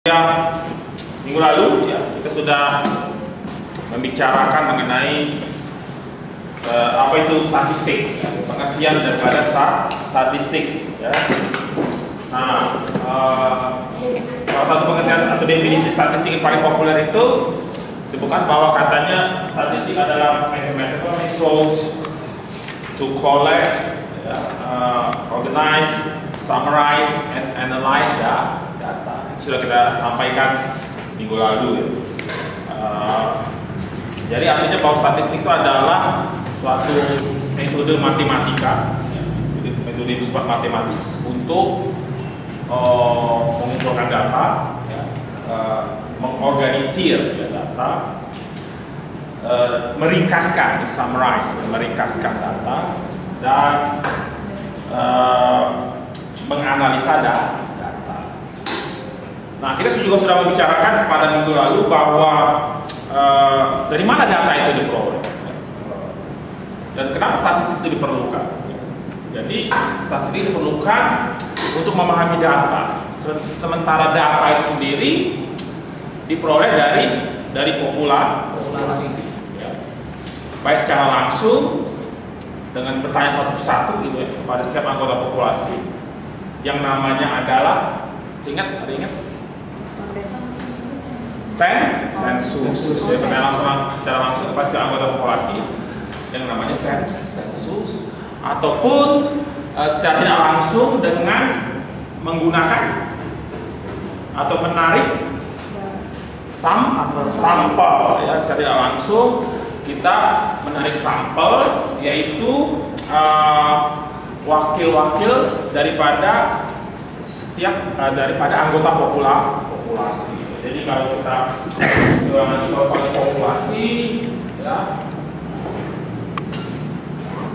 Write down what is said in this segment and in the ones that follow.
Ya, minggu lalu ya kita sudah membicarakan mengenai apa itu statistik, ya, pengertian daripada statistik. Ya. Nah, salah satu pengertian atau definisi statistik yang paling populer itu sebutkan bahwa katanya statistik adalah mathematical methods to collect, organize, summarize, and analyze data. Sudah kita sampaikan minggu lalu ya. Jadi artinya bahwa statistik itu adalah suatu metode matematika, ya, metode bersifat matematis untuk mengumpulkan data, ya, mengorganisir data, meringkaskan, summarize, meringkaskan data, dan menganalisa data. Nah, kita juga sudah membicarakan pada minggu lalu bahwa dari mana data itu diperoleh dan kenapa statistik itu diperlukan. Jadi statistik diperlukan untuk memahami data, sementara data itu sendiri diperoleh dari populasi, ya. Baik secara langsung dengan bertanya satu persatu gitu ya kepada setiap anggota populasi yang namanya adalah ada ingat? Sensus. Saya bertanya secara langsung kepada setiap anggota populasi yang namanya sensus, ataupun secara tidak langsung dengan menggunakan atau menarik sampel, ya, secara tidak langsung kita menarik sampel, yaitu wakil-wakil daripada anggota populasi. Jadi kalau kita seorang nanti melakukan populasi, ya,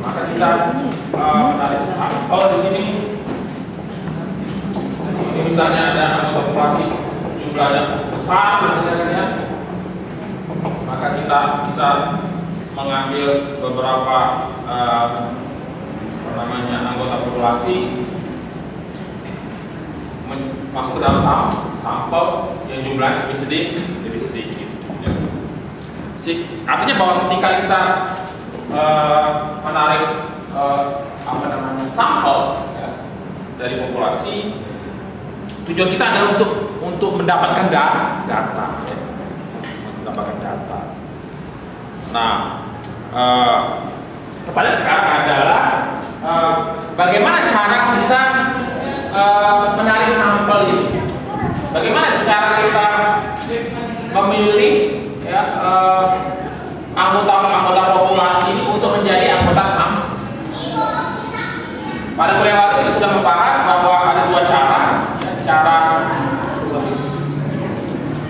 maka kita menarik sampel di sini. Ini misalnya ada anggota populasi jumlahnya besar, misalnya ya, maka kita bisa mengambil beberapa anggota populasi masuk ke dalam sampel yang jumlahnya lebih sedikit. Ya. Artinya bahwa ketika kita menarik sampel, ya, dari populasi, tujuan kita adalah untuk mendapatkan data. Ya. Mendapatkan data. Nah, pertanyaan sekarang adalah bagaimana cara kita menarik sampel ini? Bagaimana cara kita memilih, ya, anggota populasi ini untuk menjadi anggota sampel? Pada kuliah lalu kita sudah membahas bahwa ada dua cara, ya, cara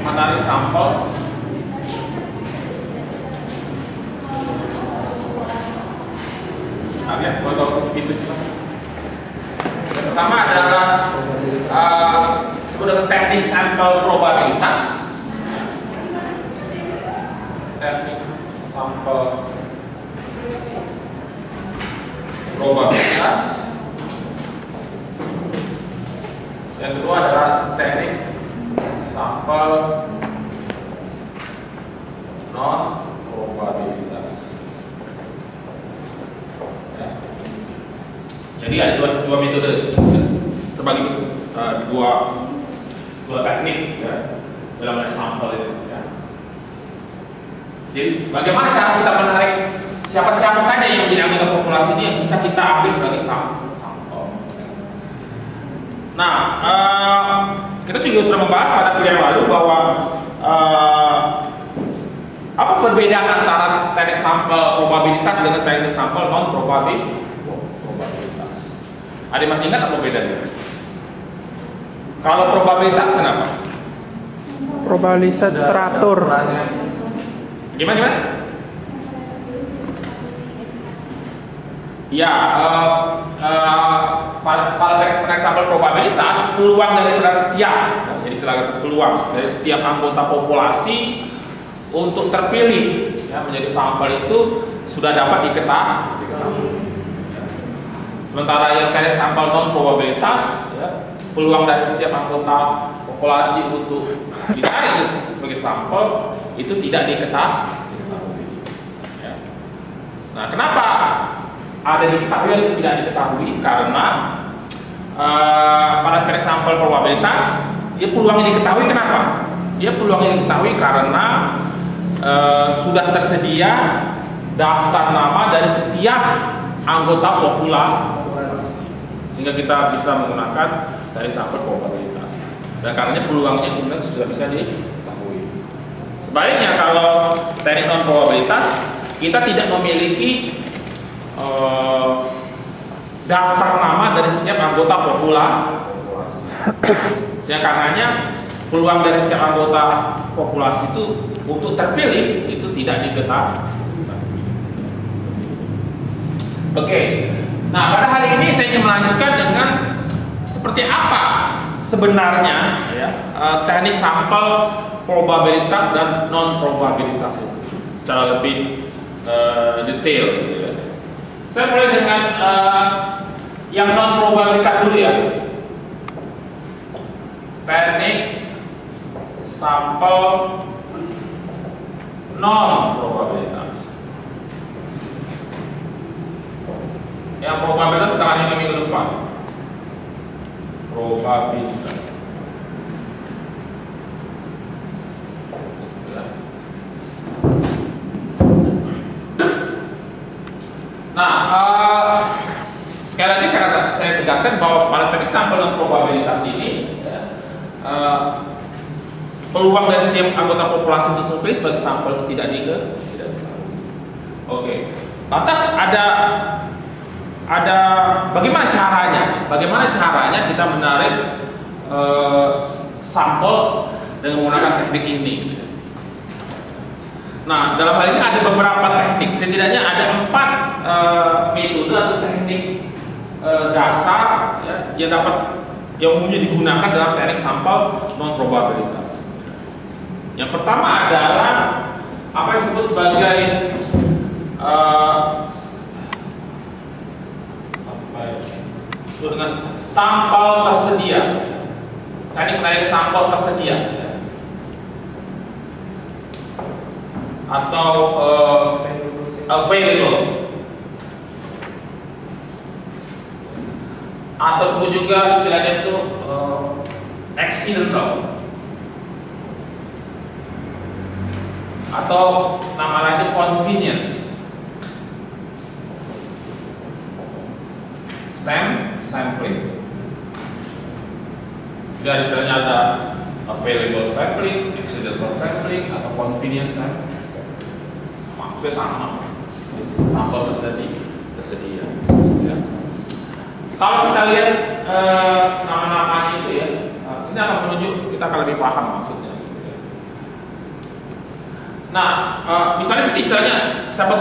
menarik sampel. Nah, ya, boleh tahu tutup itu juga. Yang pertama adalah dengan teknik sampel probabilitas. Teknik sampel probabilitas. Yang kedua adalah teknik sampel non probabilitas. Ya. Jadi ada dua metode, terbagi dua teknik, ya, dalam menarik sampel itu. Ya. Jadi bagaimana cara kita menarik siapa saja yang menjadi anggota populasi ini yang bisa kita ambil sebagai sampel. Nah, kita juga sudah membahas pada kuliah lalu bahwa apa perbedaan antara teknik sampel probabilitas dengan teknik sampel non probabilitas. Ada masih ingat apa bedanya? Kalau probabilitas kenapa? Probabilitas teratur. Gimana? Ya, pada teknik sampel probabilitas peluang dari setiap, jadi selalu peluang dari setiap anggota populasi untuk terpilih, ya, menjadi sampel itu sudah dapat diketahui. Ya. Sementara yang teknik sampel non probabilitas, ya, peluang dari setiap anggota populasi untuk ditarik sebagai sampel itu tidak diketahui. Ya. Nah, kenapa ada diketahui atau tidak diketahui? Karena pada teknik sampel probabilitas, dia peluangnya diketahui. Kenapa? Dia peluangnya diketahui karena sudah tersedia daftar nama dari setiap anggota populasi, sehingga kita bisa menggunakan dari sampel probabilitas. Dan karenanya peluangnya kemudian sudah bisa diketahui. Sebaliknya kalau teknik non probabilitas, kita tidak memiliki daftar nama dari setiap anggota populasi. Sehingga karenanya peluang dari setiap anggota populasi itu untuk terpilih itu tidak diketahui. Oke. Nah, pada hari ini saya ingin melanjutkan dengan seperti apa sebenarnya ya, teknik sampel probabilitas dan non probabilitas itu secara lebih detail gitu ya. Saya mulai dengan yang non probabilitas dulu ya. Teknik sampel non probabilitas. Yang probabilitas kita lanjutkan minggu depan. Probabilitas. Nah, sekali lagi saya tegaskan bahwa pada teknik sampel dan probabilitas ini peluang dari setiap anggota populasi untuk terpilih sebagai sampel itu tidak diketahui. Oke. Lantas ada bagaimana caranya? Bagaimana caranya kita menarik sampel dengan menggunakan teknik ini? Nah, dalam hal ini ada beberapa teknik. Setidaknya ada 4 metode atau teknik dasar ya, yang umumnya digunakan dalam teknik sampel non probabilitas. Yang pertama adalah apa yang disebut sebagai dengan sampel tersedia. Teknik penarikan sampel tersedia ya. Atau available, atau sebut juga istilahnya itu accidental, atau nama lainnya convenience, sampling. Jadi istilahnya ada available sampling, accidental sampling, atau convenience sampling. Maksudnya sama, sampel tersedia. Ya. Kalau kita lihat nama-namanya itu ya, ini akan menunjuk kita akan lebih paham maksudnya. Nah, misalnya istilahnya sampel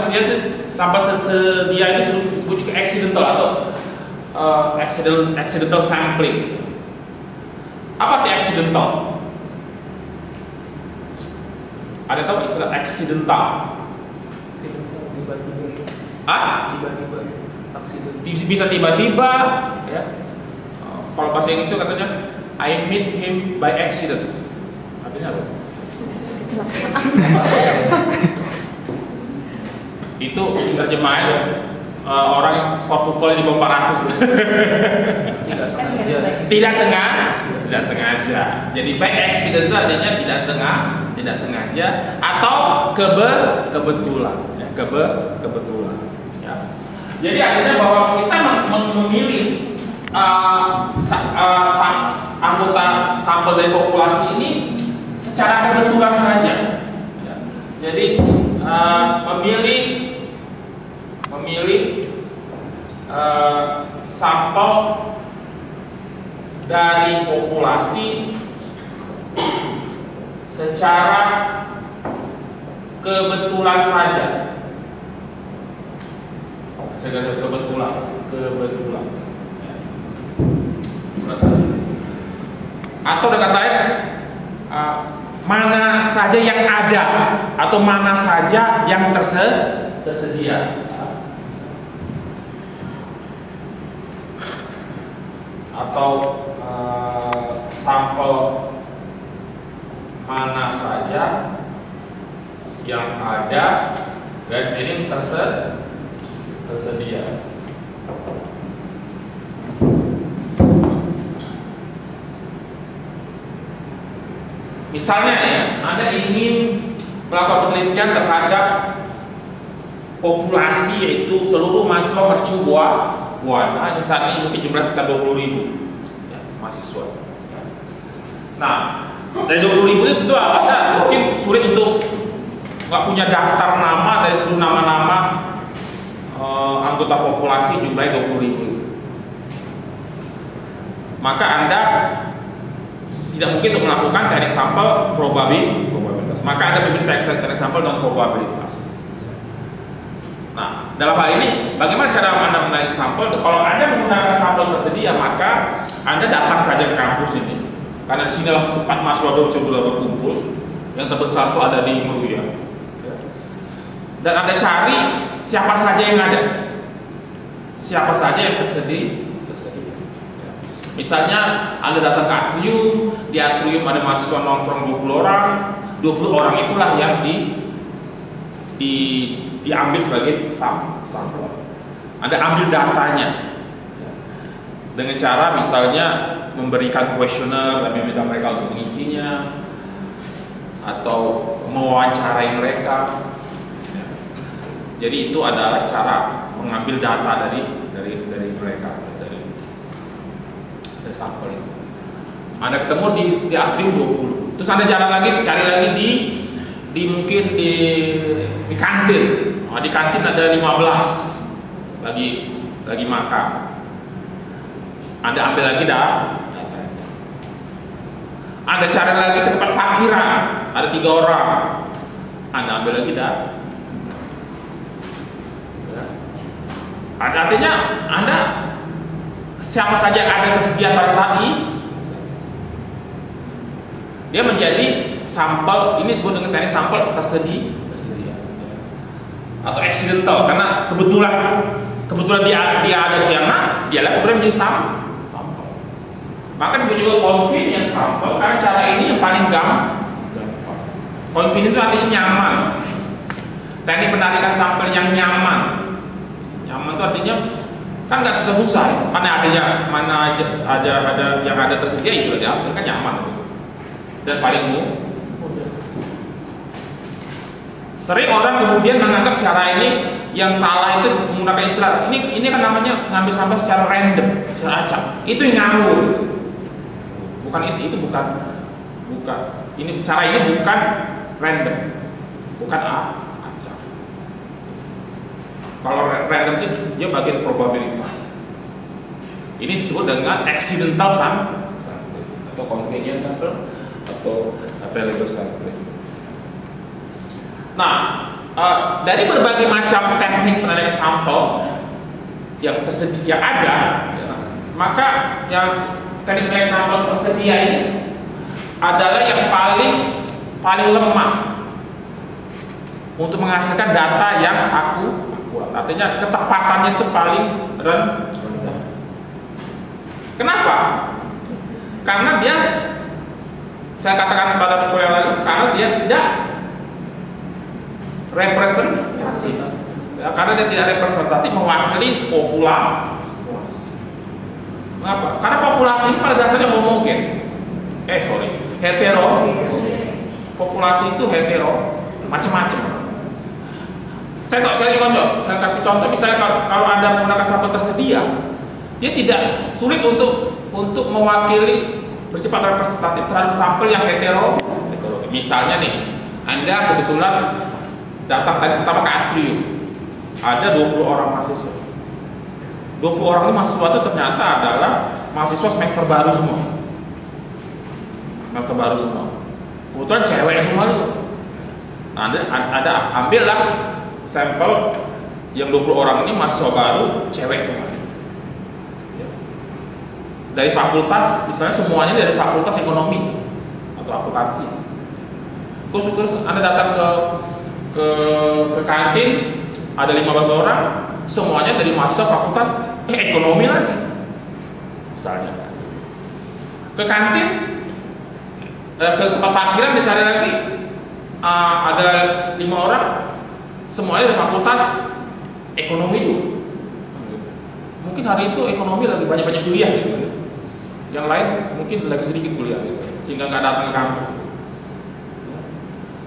tersedia itu disebut juga accidental atau accidental sampling. Apa arti accidental? Ada tahu istilah accidental? Tiba-tiba bisa tiba-tiba ya. Kalau bahasa Inggris itu katanya I meet him by accident. Artinya apa? Itu terjemahannya orang yang skor TOEFL di bawah 400. Tidak sengaja. Jadi by accident itu artinya tidak sengaja atau kebetulan ya, kebetulan ya. Jadi artinya bahwa kita memilih anggota sampel dari populasi ini secara kebetulan saja ya. Jadi memilih sampel dari populasi secara kebetulan saja. Kebetulan ya. Atau dengan kata lain mana saja yang ada atau mana saja yang tersedia atau sampel mana saja yang ada garis miring tersedia. Misalnya ya, Anda ingin melakukan penelitian terhadap populasi, yaitu seluruh mahasiswa mercu Buana yang saat ini mungkin jumlah sekitar 20.000 ya, mahasiswa. Nah, dari 20.000 itu tentu Anda mungkin sulit untuk nggak punya daftar nama dari seluruh nama-nama anggota populasi jumlahnya 20.000 itu. Maka Anda tidak mungkin untuk melakukan teknik sampel probabilitas. Maka Anda memilih teknik sampel non probabilitas. Nah, dalam hal ini, bagaimana cara Anda menarik sampel? Kalau Anda menggunakan sampel tersedia, maka Anda datang saja ke kampus ini, karena di sini adalah tempat mahasiswa coba berkumpul. Yang terbesar itu ada di Meruya. Dan Anda cari siapa saja yang ada, siapa saja yang tersedia. Misalnya Anda datang ke atrium, di atrium ada mahasiswa nongkrong 20 orang, 20 orang itulah yang diambil sebagai sampel. Anda ambil datanya dengan cara misalnya memberikan kuesioner dan meminta mereka untuk mengisinya, atau mewawancarai mereka. Jadi itu adalah cara mengambil data dari mereka, dari sampel itu. Anda ketemu di atrium 20, terus Anda cari lagi di mungkin di kantin. Nah, di kantin ada 15 lagi makan. Anda ambil lagi data. Anda cari lagi ke tempat parkiran, ada 3 orang. Anda ambil lagi data. Artinya Anda siapa saja yang ada tersedia pada saat ini, dia menjadi sampel. Ini disebut dengan teknik sampel tersedia atau accidental, karena kebetulan dia ada di sana, dia kemudian menjadi sampel. Maka disebut juga convenient sampel, karena cara ini yang paling gampang. Convenient itu artinya nyaman. Teknik penarikan sampel yang nyaman. Nyaman itu artinya kan nggak susah-susah, mana aja yang ada tersedia itu diambil, kan nyaman gitu. Dan paling mudah. Sering orang kemudian menganggap cara ini yang salah, itu menggunakan istilah ini kan namanya ngambil sampel secara random, secara acak. Itu yang ngawur. Bukan itu bukan ini cara ini bukan random, bukan acak. Kalau random itu dia bagian probabilitas. Ini disebut dengan accidental sample atau convenient sample atau available sampling. Nah, dari berbagai macam teknik penarikan sampel yang ada, maka yang teknik penarikan sampel tersedia ini adalah yang paling lemah untuk menghasilkan data yang akurat. Artinya ketepatannya itu paling rendah. Kenapa? Karena dia, saya katakan pada pukul yang lalu, karena dia tidak representatif. Ya, karena dia tidak representatif mewakili populasi. Mengapa? Karena populasi ini pada dasarnya homogen. Hetero. Populasi itu hetero, macam-macam. Saya kasih contoh. Misalnya kalau Anda menggunakan sampel tersedia, dia tidak sulit untuk mewakili bersifat representatif terhadap sampel yang hetero. Misalnya nih, Anda kebetulan datang tadi pertama ke atrium, ada 20 orang mahasiswa. 20 orang itu mahasiswa itu ternyata adalah mahasiswa semester baru semua. Kebetulan cewek semua itu. Nah, Anda ambillah sampel yang 20 orang ini mahasiswa baru, cewek semua. Dari fakultas, misalnya semuanya dari fakultas ekonomi atau akuntansi. Terus Anda datang ke kantin, ada 15 orang, semuanya dari mahasiswa fakultas ekonomi lagi. Misalnya ke kantin ke tempat parkiran dia cari lagi, ada 5 orang, semuanya dari fakultas ekonomi juga. Mungkin hari itu ekonomi lagi banyak-banyak kuliah gitu. Yang lain mungkin lagi sedikit kuliah gitu, sehingga nggak datang ke kampus.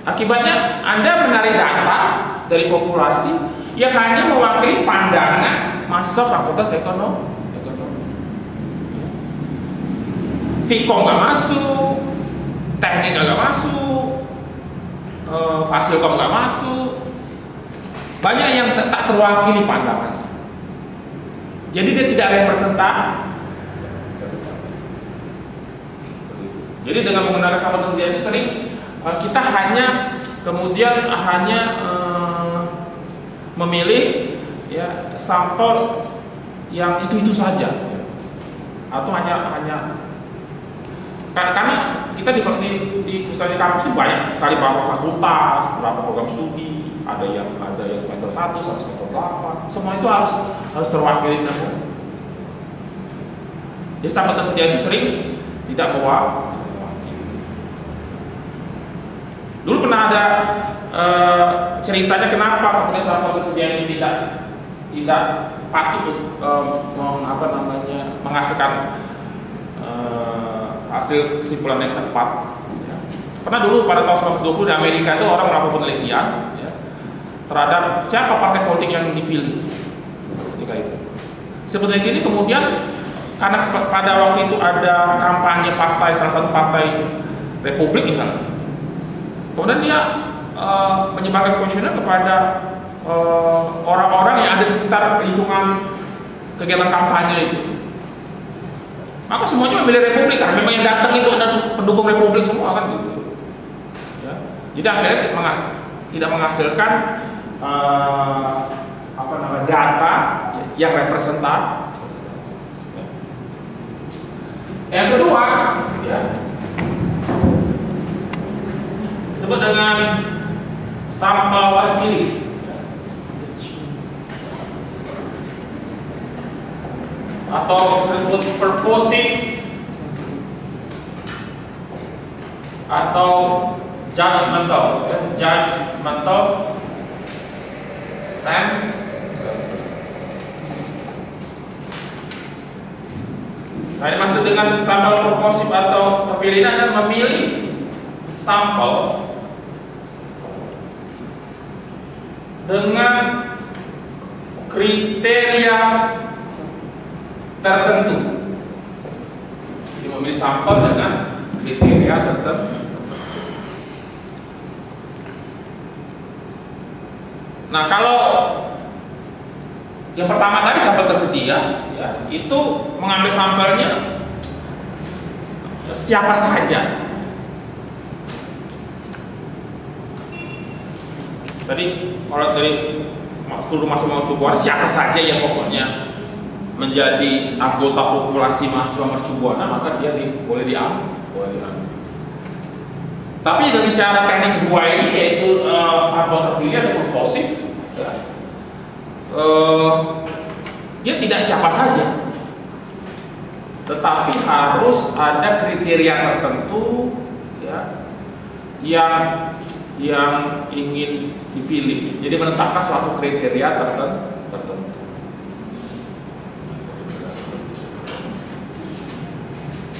Akibatnya Anda menarik data dari populasi yang hanya mewakili pandangan mahasiswa fakultas ekonomi. Vkom nggak masuk, teknik nggak masuk, fasilkom nggak masuk, banyak yang tak terwakili pandangan. Jadi dia tidak representatif. Jadi dengan menggunakan sampel tersedia itu sering kita hanya kemudian memilih ya sampel yang itu saja, atau hanya karena kita di misalnya kampus itu banyak sekali berapa fakultas, berapa program studi, ada yang semester 1 sampai semester 8, semua itu harus terwakili semua. Jadi sampel tersedia itu sering tidak mewakili. Dulu pernah ada ceritanya kenapa kemudian sampel tersedia ini tidak patut menghasilkan hasil kesimpulan yang tepat. Ya. Pernah dulu pada tahun 1920 di Amerika itu orang melakukan penelitian ya, terhadap siapa partai politik yang dipilih ketika itu. Penelitian ini kemudian karena pada waktu itu ada kampanye partai, salah satu partai Republik misalnya, kemudian dia menyebarkan kuesioner kepada orang-orang yang ada di sekitar lingkungan kegiatan kampanye itu. Maka semuanya memilih Republik karena memang yang datang itu ada pendukung Republik semua kan gitu. Ya. Jadi akhirnya tidak menghasilkan data yang representatif. Ya. Yang kedua, ya, disebut dengan sampel terpilih. Atau disebut purposive atau judgmental, ya, judgmental sample. Nah, dimaksud dengan sampel purposive atau terpilih ini adalah memilih sampel dengan kriteria tertentu. Jadi memilih sampel dengan kriteria tertentu. Nah, kalau yang pertama tadi sampel tersedia, ya, itu mengambil sampelnya siapa saja. Tadi kalau dari seluruh mahasiswa Mercubuana siapa saja yang pokoknya menjadi anggota populasi mahasiswa Mercubuana, maka dia boleh diambil. Tapi dengan cara teknik kedua ini, yaitu sampel terpilih atau purposive, ya, dia tidak siapa saja, tetapi harus ada kriteria tertentu, ya, yang ingin dipilih. Jadi menetapkan suatu kriteria tertentu.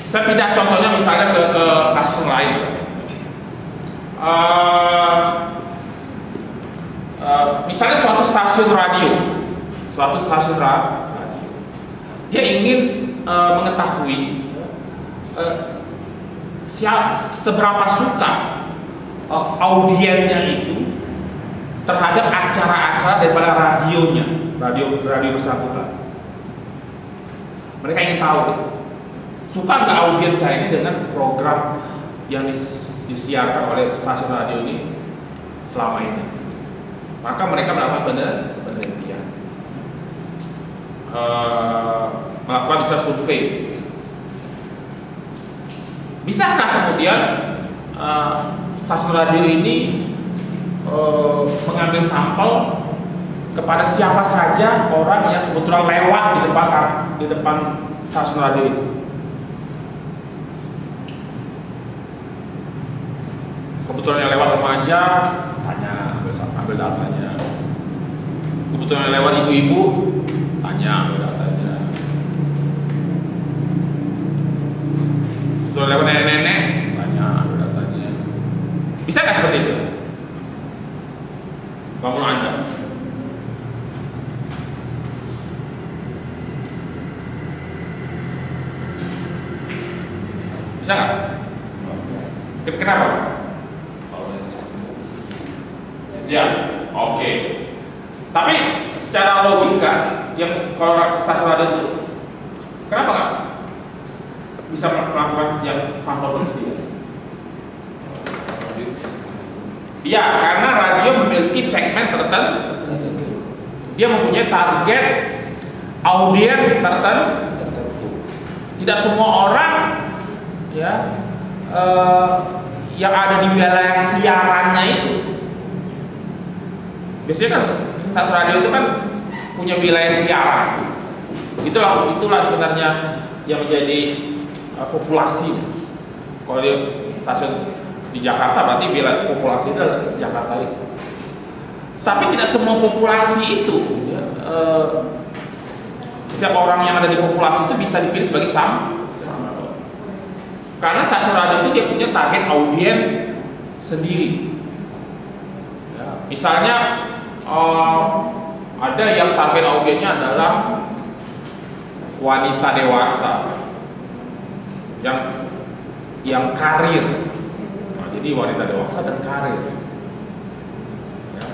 Saya pindah contohnya misalnya ke kasus yang lain. Misalnya suatu stasiun radio, dia ingin mengetahui seberapa suka audiennya itu terhadap acara-acara daripada radio bersangkutan. Mereka ingin tahu, suka nggak audiens saya ini dengan program yang disiarkan oleh stasiun radio ini selama ini. Maka mereka melakukan penelitian, melakukan bisa survei. Bisakah kemudian stasiun radio ini mengambil sampel kepada siapa saja orang yang kebetulan lewat di depan stasiun radio itu? Kebetulan yang lewat remaja, tanya, ambil datanya. Kebetulan yang lewat ibu-ibu, tanya, ambil datanya. Kebetulan lewat nenek-nenek, tanya, ambil datanya. Bisa nggak seperti itu? Bangun Anda. Bisa nggak? Kenapa? Ya, oke. Tapi secara logika, yang kalau stasiun radio itu, kenapa nggak bisa melakukan yang sampel tersedia? Ya, karena radio memiliki segmen tertentu. Dia mempunyai target audiens tertentu. Tidak semua orang, ya, yang ada di wilayah siarannya itu. Biasanya kan stasiun radio itu kan punya wilayah siaran. Itulah sebenarnya yang menjadi populasi. Kalau dia stasiun di Jakarta berarti bila populasi itu adalah Jakarta itu. Tapi tidak semua populasi itu, ya, setiap orang yang ada di populasi itu bisa dipilih sebagai sampel. Karena stasiun radio itu dia punya target audiens sendiri. Ya, misalnya ada yang target audiensnya adalah wanita dewasa yang karir. Nah, jadi wanita dewasa dan karir. Ya.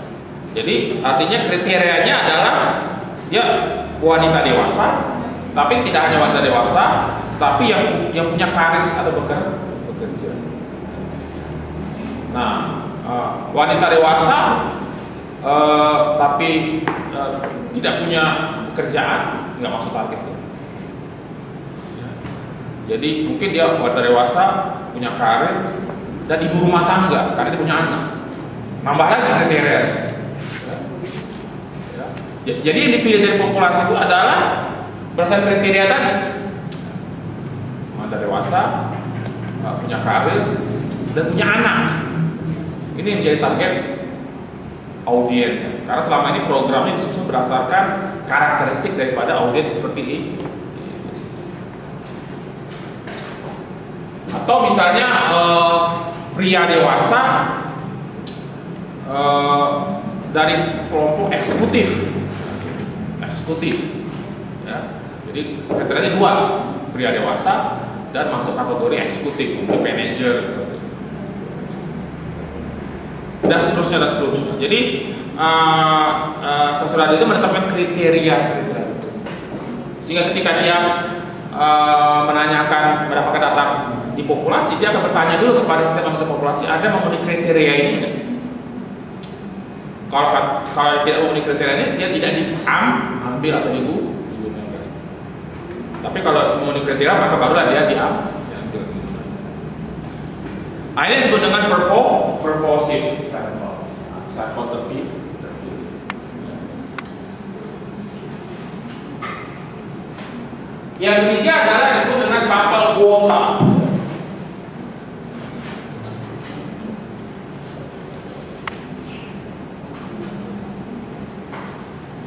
Jadi artinya kriterianya adalah ya wanita dewasa, tapi tidak hanya wanita dewasa, tapi yang punya karir atau bekerja. Nah, wanita dewasa tapi tidak punya pekerjaan, nggak masuk target. Jadi mungkin dia wanita dewasa, punya karir, dan ibu rumah tangga karena dia punya anak. Nambah lagi kriteria. Jadi yang dipilih dari populasi itu adalah berdasarkan kriteria tadi. Wanita dewasa, punya karir, dan punya anak. Ini yang menjadi target audiens. Karena selama ini programnya disusun berdasarkan karakteristik daripada audiens seperti ini. Atau misalnya pria dewasa dari kelompok eksekutif, ya. Jadi kriterianya dua, pria dewasa dan masuk kategori eksekutif, mungkin manajer, dan seterusnya. Jadi stasiun radio itu menetapkan kriteria itu, sehingga ketika dia menanyakan mendapatkan data di populasi, dia akan bertanya dulu kepada setiap anggota populasi, Anda memenuhi kriteria ini enggak? Kalau tidak memenuhi kriteria ini, dia tidak diambil atau digunakan. Tapi kalau memenuhi kriteria, maka barulah dia diambil. Nah, ini disebut dengan purposive sample terpilih. Yang ketiga adalah disebut dengan sampel kuota.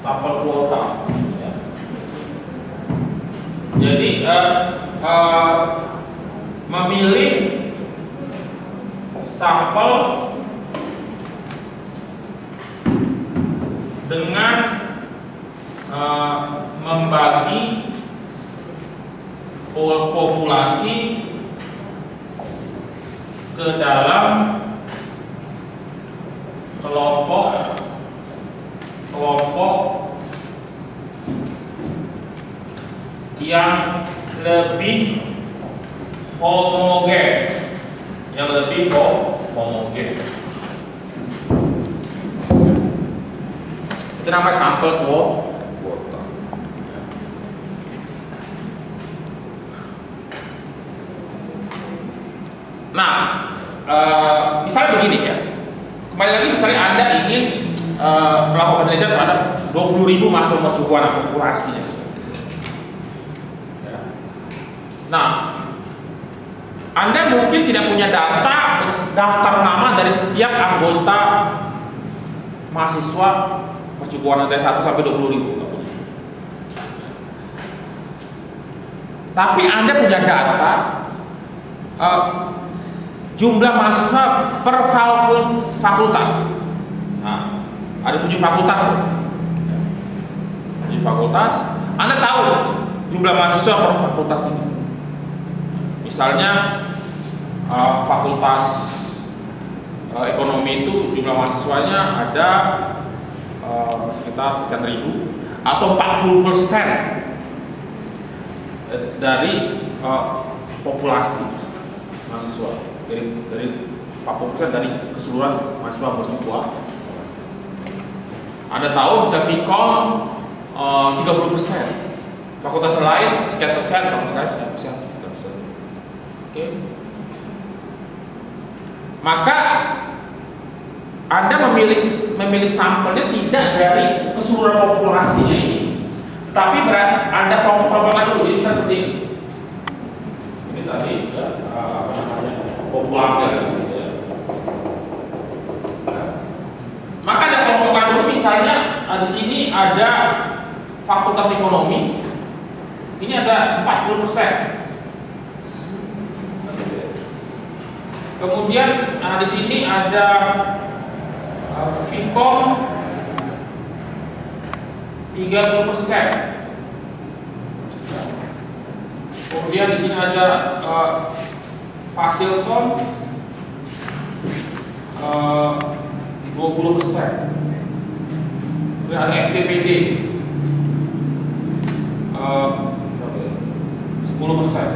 Sampel kuota. Jadi memilih sampel dengan membagi populasi ke dalam kelompok yang lebih homogen, itu namanya sampel kuota. Nah, misalnya begini ya, kembali lagi misalnya Anda ingin melakukan penelitian terhadap 20.000 mahasiswa populasinya. Nah, Anda mungkin tidak punya data daftar nama dari setiap anggota mahasiswa percubuan dari 1 sampai 20 ribu. Tapi Anda punya data jumlah mahasiswa per fakultas. Nah, ada 7 fakultas. 7 fakultas. Anda tahu jumlah mahasiswa per fakultas ini. Misalnya fakultas ekonomi itu jumlah mahasiswanya ada sekitar sekian ribu atau 40% dari populasi mahasiswa, dari 40% dari keseluruhan mahasiswa bercukup. Anda tahu bisa Vkom 30%, fakultas lain sekian persen, fakultas lain sekian persen. Oke. Maka Anda memilih sampelnya tidak dari keseluruhan populasinya ini, tetapi Anda kelompok-kelompokkan dulu. Jadi bisa seperti ini. Ini tadi apa namanya, populasi ya. Maka Anda kelompokkan dulu. Misalnya di sini ada fakultas ekonomi. Ini ada 40%. Kemudian di sini ada Vkom 30%. Kemudian di sini ada Fasilkom 20%. Kemudian ada FTPD 10%.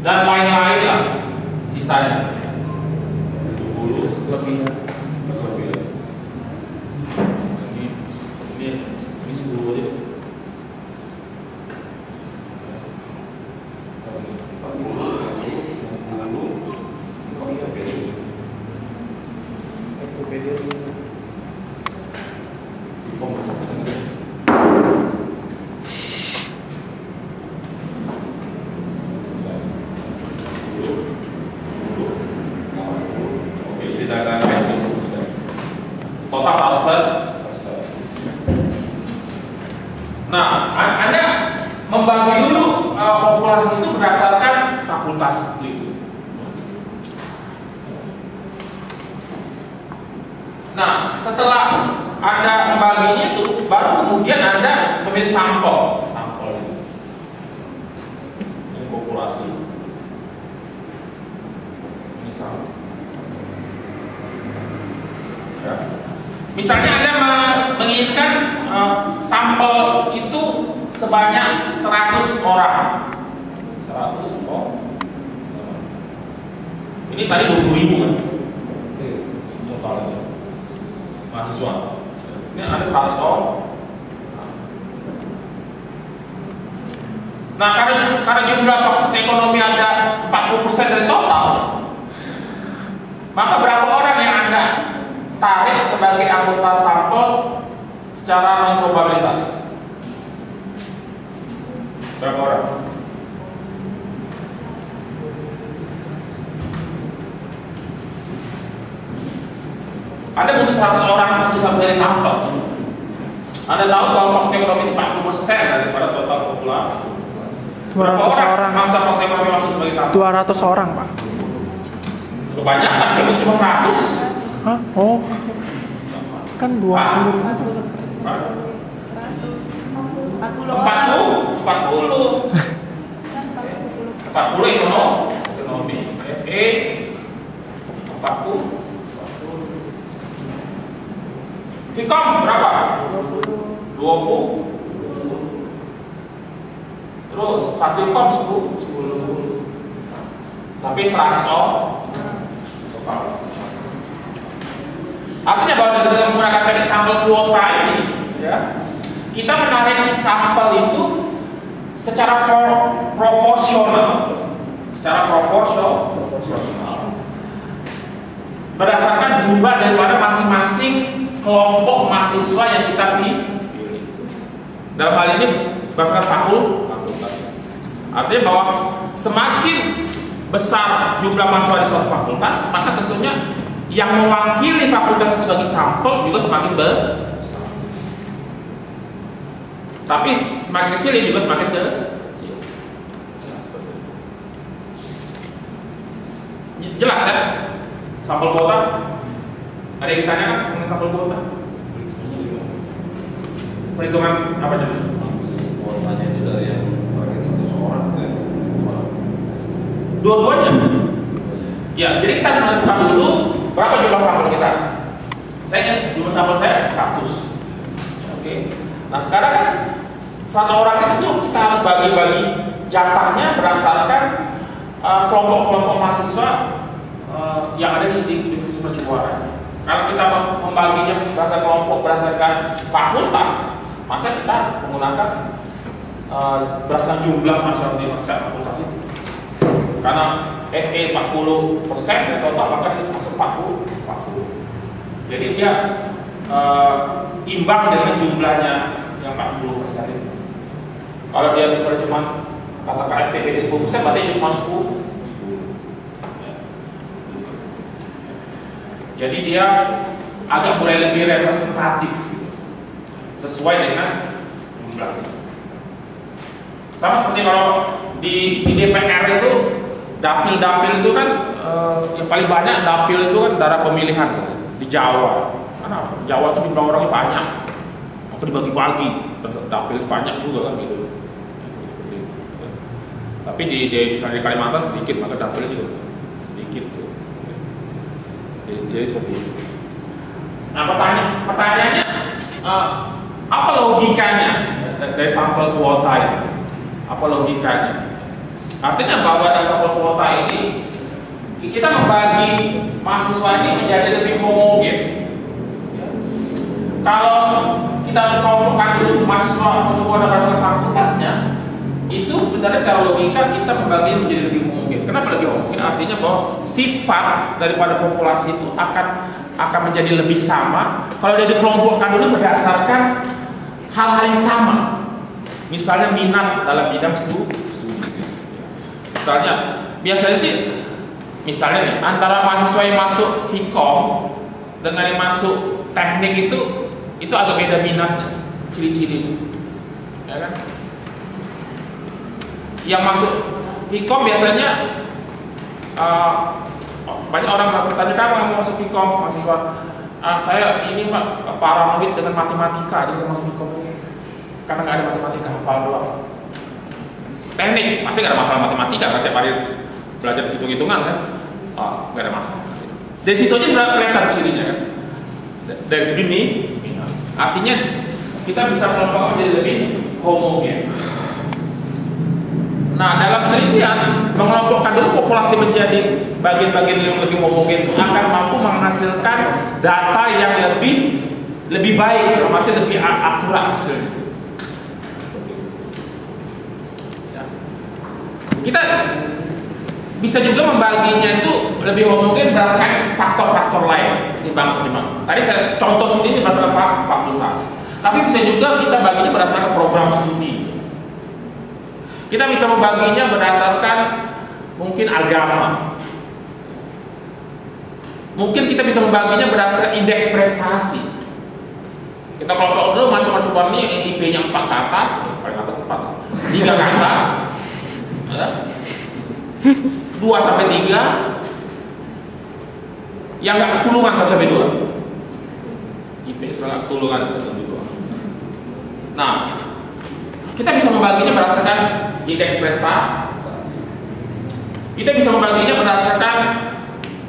Dan lain-lain lah sisanya 70 lebih. Ini 10 aja. Total 100%. Nah, Anda membagi dulu populasi itu berdasarkan fakultas itu. Nah, setelah Anda membaginya itu, baru kemudian Anda memilih sampel. Ini populasi. Ini sampel. Ya. Misalnya Anda menginginkan sampel itu sebanyak 100 orang. 100 orang. Ini tadi 20.000 kan? Totalnya mahasiswa. Ini ada 100 orang. Nah, karena jumlah fakultas ekonomi ada 40% dari total, maka berapa orang yang Anda tarik sebagai anggota sampel secara non probabilitas? Berapa orang? Anda butuh 100 orang untuk sebagai sampel. Anda tahu bahwa fakultas ekonomi itu 40% daripada total populasi. 200 orang. Masa fakultas ekonomi masuk sebagai sampel? 200 orang, Pak. Kebanyakan, saya butuh cuma 100. Hah? Oh. Kan 20. 40 ekonomi. FE 40. Vkom berapa? 20. Terus Fasilkom 10. Sampai 100 total. Artinya bahwa dengan menggunakan teknik sampel kuota ini, ya, kita menarik sampel itu secara proporsional, berdasarkan jumlah daripada masing-masing kelompok mahasiswa yang kita pilih. Dalam hal ini berdasarkan fakultas. Artinya bahwa semakin besar jumlah mahasiswa di suatu fakultas, maka tentunya yang mewakili fakultas itu sebagai sampel juga semakin besar. Tapi semakin kecil ya juga semakin kecil. Jelas ya? Sampel kuota? Ada yang ditanyakan mengenai sampel kuota? Perhitungan apa aja? Kuotanya itu dari yang target 100 orang ke dua-duanya. Ya, jadi kita harus menentukan dulu berapa jumlah sampel kita. Saya ingin jumlah sampel saya 100. Ya, oke. Nah sekarang kan 100 orang itu tuh kita harus bagi-bagi jatahnya berdasarkan kelompok-kelompok mahasiswa yang ada di divisi mercubuana. Kalau kita membaginya berdasarkan kelompok, berdasarkan fakultas, maka kita menggunakan berdasarkan jumlah mahasiswa di setiap fakultas itu. Karena FE 40% dari total, maka dia masuk 40. Jadi dia imbang dengan jumlahnya yang 40% itu. Kalau dia misalnya cuma katakan FTP 10%, berarti cuma 10. Jadi dia agak mulai lebih representatif sesuai dengan jumlahnya. Sama seperti kalau di DPR itu dapil-dapil itu kan yang paling banyak dapil itu kan daerah pemilihan gitu, di Jawa. Karena Jawa itu jumlah orangnya banyak, maka dibagi-bagi dapil banyak juga kan gitu. Seperti itu. Tapi di misalnya di Kalimantan sedikit, maka dapilnya juga sedikit. Gitu. Jadi seperti itu. Nah pertanyaannya apa logikanya dari sampel kuota itu? Apa logikanya? Artinya bahwa dari sampel kuota ini kita membagi mahasiswa ini menjadi lebih homogen. Kalau kita kelompokkan dulu mahasiswa mercubuana berdasarkan fakultasnya, itu sebenarnya secara logika kita membagi menjadi lebih homogen. Kenapa lebih homogen? Artinya bahwa sifat daripada populasi itu akan menjadi lebih sama kalau dia dikelompokkan dulu berdasarkan hal-hal yang sama. Misalnya minat dalam bidang studi. Misalnya biasanya sih, misalnya nih antara mahasiswa yang masuk Vkom dengan yang masuk teknik itu agak beda minatnya, ciri-ciri, ya kan? Yang masuk Vkom biasanya banyak orang bertanya, kan mau masuk Vkom mahasiswa, saya ini Pak paranoid dengan matematika, jadi saya masuk Vkom karena nggak ada matematika, hafal doang. Teknik pasti nggak ada masalah matematika, karena tiap hari belajar hitung-hitungan kan, nggak ada masalah. Dari situ aja sudah kelihatan cirinya kan. Dari segi ini, artinya kita bisa kelompok menjadi lebih homogen. Nah, dalam penelitian mengelompokkan dulu populasi menjadi bagian-bagian yang lebih homogen itu akan mampu menghasilkan data yang lebih baik, dalam arti lebih akurat hasilnya. Kita bisa juga membaginya itu lebih homogen berdasarkan faktor-faktor lain ketimbang. Tadi saya contoh sini berdasarkan fakultas, tapi bisa juga kita baginya berdasarkan program studi. Kita bisa membaginya berdasarkan mungkin agama. Mungkin kita bisa membaginya berdasarkan indeks prestasi. Kita kelompok dulu masuk mercubuana ini IP-nya 4 ke atas, paling atas 4, 3 ke atas, 2 sampai 3, yang nggak ketulungan 1 sampai 2. IP sudah nggak ketulungan 1 sampai 2. Nah, kita bisa membaginya berdasarkan indeks prestasi. Kita bisa membaginya berdasarkan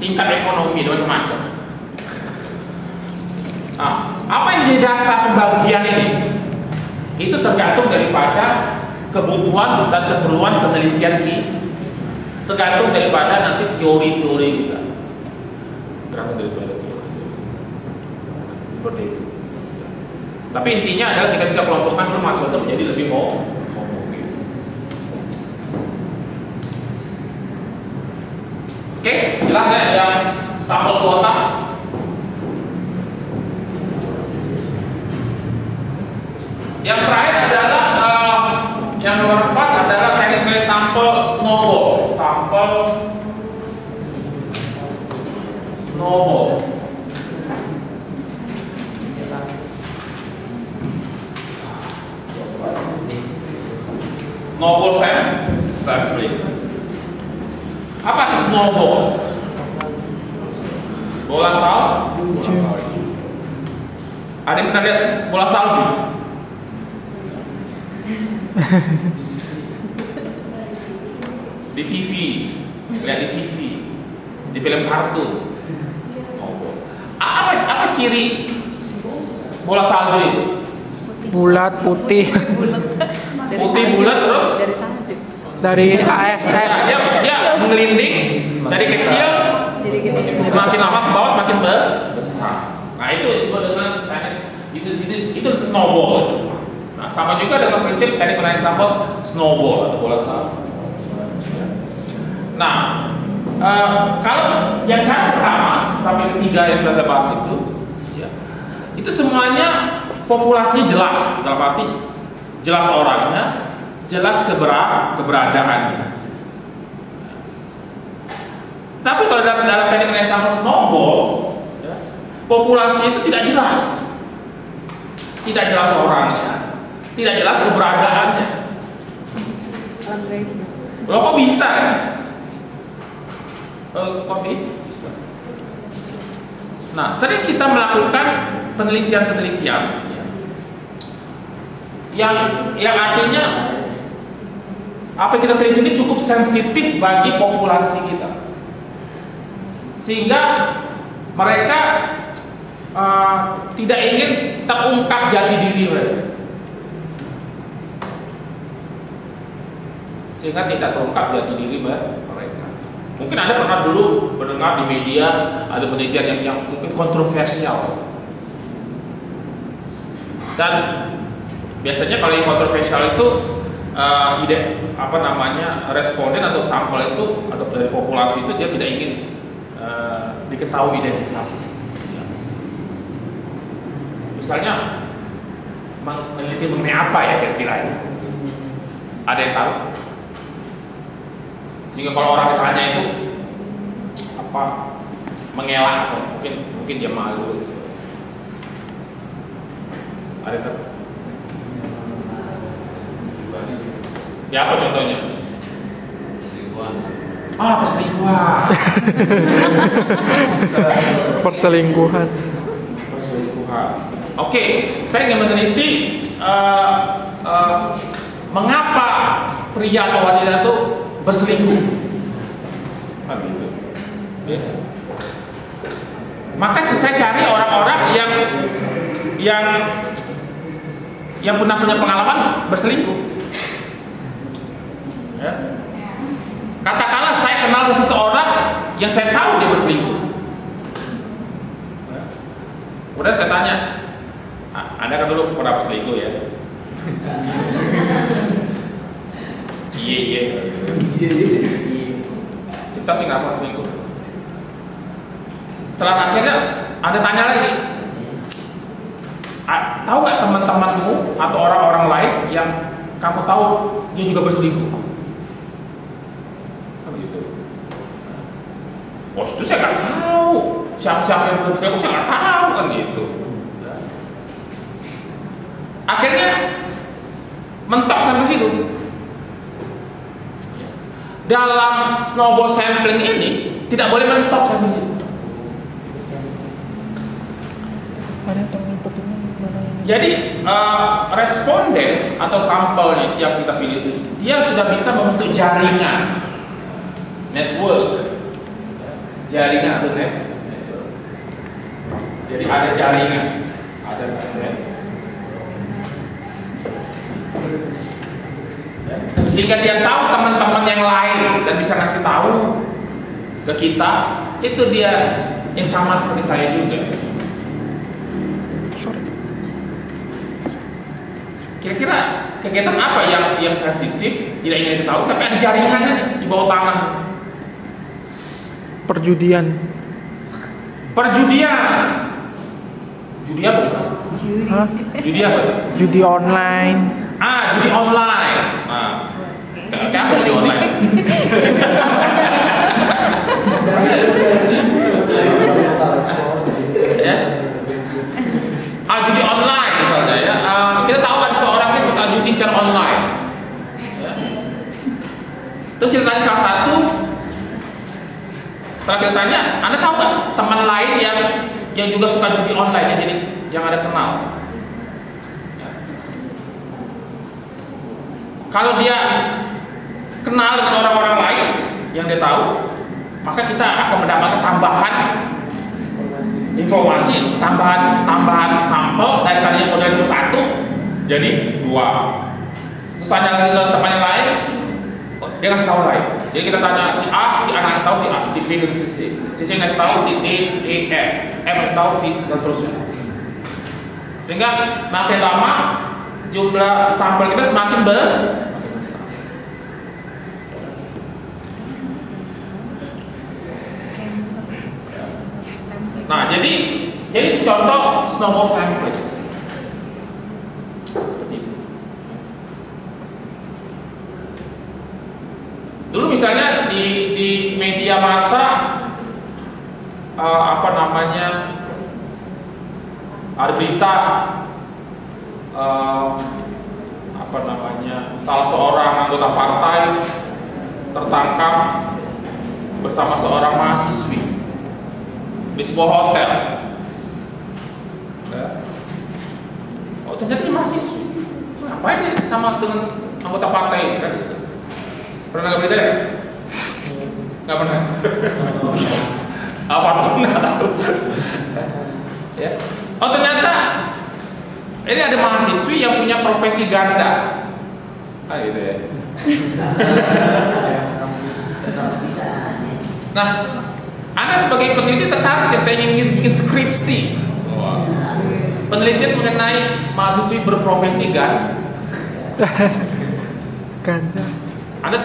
tingkat ekonomi dan macam-macam. Nah, apa yang jadi dasar pembagian ini? Itu tergantung daripada kebutuhan dan keperluan penelitian kita. Tergantung daripada nanti teori-teori kita. Tergantung daripada teori. Seperti itu. Tapi intinya adalah kita bisa kelompokkan dulu mahasiswa itu menjadi lebih homogen. Oke, jelas ya yang sampel kuota. Yang terakhir adalah yang nomor 4 adalah teknik sampel snowball. Sampel Snowball sampling. Apa itu snowball? Bola salju. Ada yang pernah lihat bola salju? Di TV, lihat di TV, di film kartun. Apa ciri bola salju itu? Bulat, putih. Putih bulat terus Dari ASS. dia mengelinding dari kecil, semakin lama ke bawah semakin besar. Nah itu disebut dengan itu snowball itu. Nah sama juga dengan prinsip tadi pernah example snowball atau bola salju. Nah kalau yang cara pertama sampai ketiga yang sudah saya bahas itu semuanya populasi jelas, dalam arti jelas orangnya, jelas keberadaannya. Tapi kalau dalam teknik yang sama snowball, populasi itu tidak jelas orangnya, tidak jelas keberadaannya. Loh kok bisa ya? Kok bisa? Nah, sering kita melakukan penelitian yang artinya apa yang kita teliti ini cukup sensitif bagi populasi kita, sehingga mereka tidak ingin terungkap jati diri mereka, sehingga tidak terungkap jati diri mereka. Mungkin Anda pernah dulu mendengar di media ada penelitian yang mungkin kontroversial, dan biasanya kalau yang kontroversial itu responden atau sampel itu atau dari populasi itu dia tidak ingin diketahui identitas. Misalnya meneliti mengenai apa ya kira-kira ya? Ada yang tahu? Sehingga kalau orang ditanya itu apa mengelak atau mungkin dia malu gitu. Ada yang tahu? Ya apa contohnya? Perselingkuhan. Perselingkuhan. Perselingkuhan. Oke, saya ingin meneliti mengapa pria atau wanita itu berselingkuh. Kan gitu. Ya. Maka saya cari orang-orang yang pernah punya pengalaman berselingkuh. Ya. Katakanlah saya kenal seseorang yang saya tahu dia berselingkuh. Kemudian saya tanya, Anda kan dulu pernah berselingkuh ya? Iya. Kita sih nggak pernah selingkuh. Setelah akhirnya Anda tanya lagi, tahu nggak teman-temanmu atau orang-orang lain yang kamu tahu dia juga berselingkuh? Oh itu saya nggak tahu siapa yang berselingkuh, saya nggak tahu kan gitu. Akhirnya mentok sampai situ. Dalam snowball sampling ini tidak boleh mentok sampai situ. Jadi responden atau sampel yang kita pilih itu dia sudah bisa membentuk jaringan, network. Jaringan atau network. Jadi ada jaringan, ada network. Sehingga dia tahu teman-teman yang lain dan bisa ngasih tahu ke kita, itu dia yang sama seperti saya juga. Kira-kira kegiatan apa yang sensitif, tidak ingin diketahui, tapi ada jaringannya nih di bawah tanah. Perjudian. Judi apa bisa? Hah? Judi apa tuh? Judi online. Judi online. Kayak apa judi online? tanya, Anda tahu nggak teman lain yang juga suka judi online ya, jadi yang ada kenal? Ya. Kalau dia kenal dengan orang-orang lain yang dia tahu, maka kita akan mendapatkan tambahan informasi, tambahan sampel dari tadinya modal cuma 1 jadi 2. Terus tanya lagi ke teman yang lain, dia ngasih tahu lain. Jadi kita tanya si A ngasih tahu si A, si B dan si C ngasih tahu si D, E, F ngasih tahu si dan seterusnya. Sehingga makin lama jumlah sampel kita semakin besar. Nah, jadi itu contoh snowball sampling. Seperti itu. Dulu misalnya di media massa ada berita salah seorang anggota partai tertangkap bersama seorang mahasiswi di sebuah hotel. Oh, ternyata dia mahasiswi. Terus ngapain dia sama dengan anggota partai ini kan gitu. Pernah nggak berita ya? Nggak pernah. Apa tuh nggak tahu. Ya. Oh, ternyata ini ada mahasiswi yang punya profesi ganda. Gitu ya. Nah, Anda sebagai peneliti tertarik ya, saya ingin bikin skripsi penelitian mengenai mahasiswi berprofesi ganda. Ganda. Anda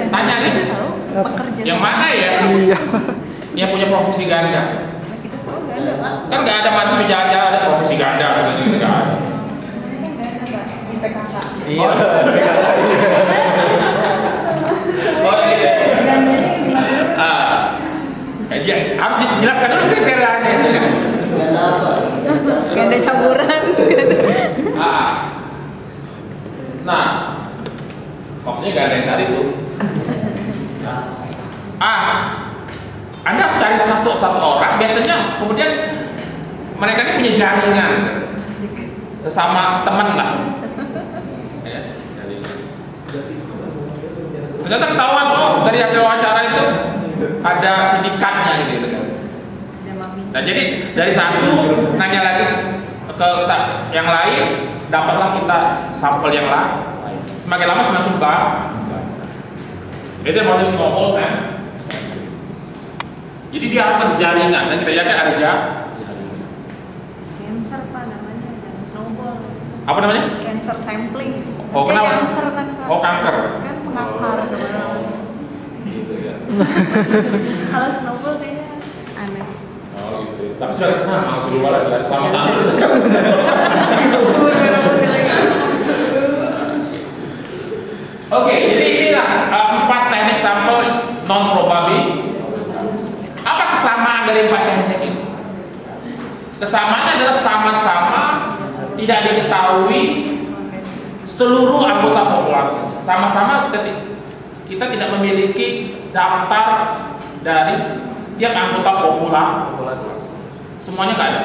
tanya nih, yang mana ya Iya. yang punya profesi ganda? Kita selalu ganda, Pak. Kan nggak ada mahasiswi jalan-jalan ada profesi ganda, misalnya gitu nggak ada. Ganda, Pak, di PKK. Iya. Oh iya. Gandanya gimana? Ya, harus dijelaskan dulu kriterianya itu kan. Ganda campuran. Nah, maksudnya ganda yang tadi tuh. Anda harus cari satu orang. Biasanya kemudian mereka ini punya jaringan, gitu. Sesama teman lah. Ya, ternyata ketahuan, oh dari hasil wawancara itu ada sindikatnya gitu kan. Nah, jadi dari satu nanya lagi ke yang lain, dapatlah kita sampel yang lain. Semakin lama semakin banyak. Itu yang namanya snowball sampling. Jadi dia harus ada jaringan, dan kita yakin ada jaringan. Cancer, Pak, namanya, jangan snowball. Apa namanya? Cancer sampling. Oh, Kayak kenapa? kanker kan, Pak. Oh, kanker. Kan pengakar kemana-mana. Gitu ya. Kalau snowball kayaknya aneh. Oh gitu. Tapi sudah senang, langsung dua lagi. Selamat tahun. Oke, jadi inilah 4 teknik sampel non probability. Apa kesamaan dari 4 teknik ini? Kesamaannya adalah sama-sama tidak diketahui seluruh anggota populasi. Sama-sama kita tidak memiliki daftar dari setiap anggota populasi. Semuanya nggak ada.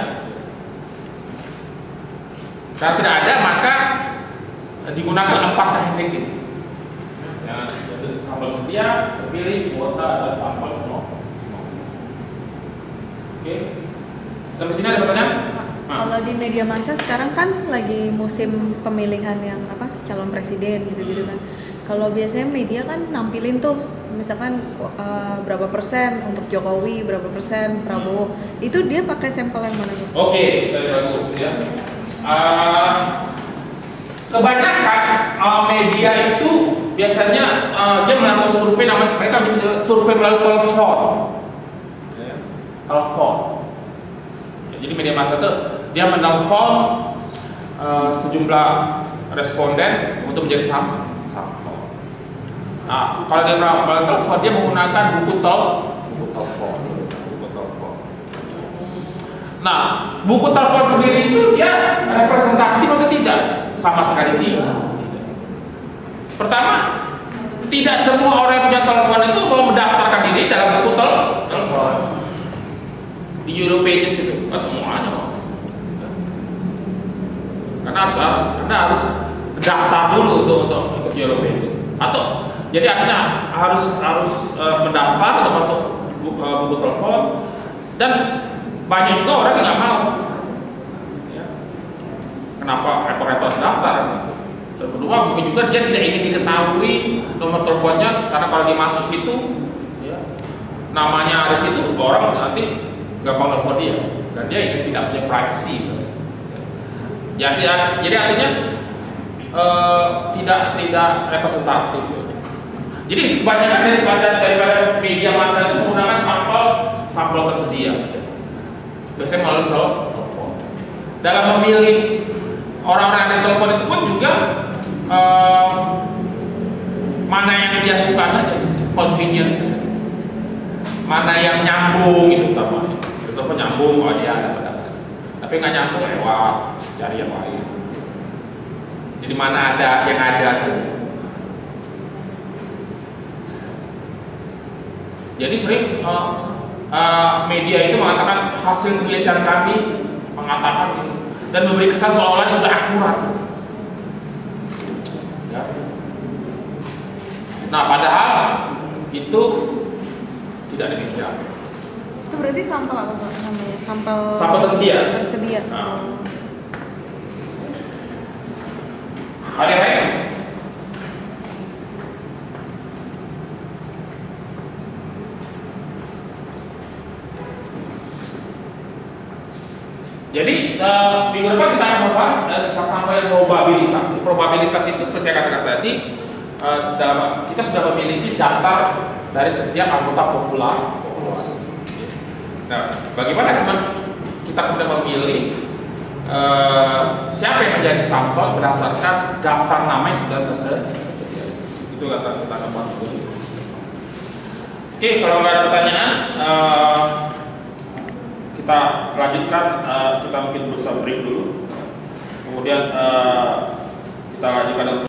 Karena tidak ada, maka digunakan 4 teknik ini. Ya, jadi sampel setia, terpilih, kuota, dan sampel semua. Oke. Sampai sini ada pertanyaan? Kalau di media massa sekarang kan lagi musim pemilihan yang calon presiden gitu-gitu kan. Kalau biasanya media kan nampilin tuh misalkan berapa persen untuk Jokowi, berapa persen Prabowo. Itu dia pakai sampel yang mana gitu? Oke, bagus ya. Kebanyakan media itu biasanya dia melakukan survei, namanya mereka bikin survei melalui telepon. Ya, telepon. Ya, jadi media massa itu dia menelpon sejumlah responden untuk menjadi sampel. Nah, kalau dia melalui telepon, dia menggunakan buku telepon. Nah, buku telepon sendiri itu dia representatif atau tidak? Sama sekali tidak. Pertama, tidak semua orang yang punya telepon itu mau mendaftarkan diri dalam buku telepon di Yellow Pages itu, nggak semuanya mau. Karena Anda harus daftar dulu untuk ikut Yellow Pages. Atau jadi artinya harus mendaftar untuk masuk buku telepon, dan banyak juga orang yang nggak mau. Ya. Kenapa repot-repot daftar? Dan kedua, mungkin juga dia tidak ingin diketahui nomor teleponnya, karena kalau dia masuk situ, ya, namanya ada situ, orang nanti gampang telepon dia, dan dia ingin tidak punya privacy. Ya. Jadi artinya tidak representatif. Ya. Jadi kebanyakan daripada media massa itu menggunakan sampel tersedia. Ya. Biasanya melalui telepon. Dalam memilih orang-orang yang telepon itu pun juga mana yang dia suka saja, convenience, mana yang nyambung itu utamanya. Telepon nyambung, oh dia ada pada, tapi nggak nyambung lewat cari yang lain. Jadi mana ada yang ada saja. Jadi sering media itu mengatakan hasil penelitian kami mengatakan ini, dan memberi kesan seolah-olah sudah akurat. Ya. Nah, padahal itu tidak demikian. Itu berarti sampel apa Pak namanya? Sampel tersedia. Tersedia. Nah. Ada yang lain? Jadi minggu depan kita akan membahas sampai probabilitas. Probabilitas itu seperti saya katakan tadi, kita sudah memiliki daftar dari setiap anggota populasi. Nah, bagaimana kita kemudian memilih siapa yang menjadi sampel berdasarkan daftar nama yang sudah tersedia. Itu kata kita akan bahas dulu. Oke, kalau nggak ada pertanyaan, kita lanjutkan. Kita mungkin berusaha break dulu, kemudian kita lanjutkan.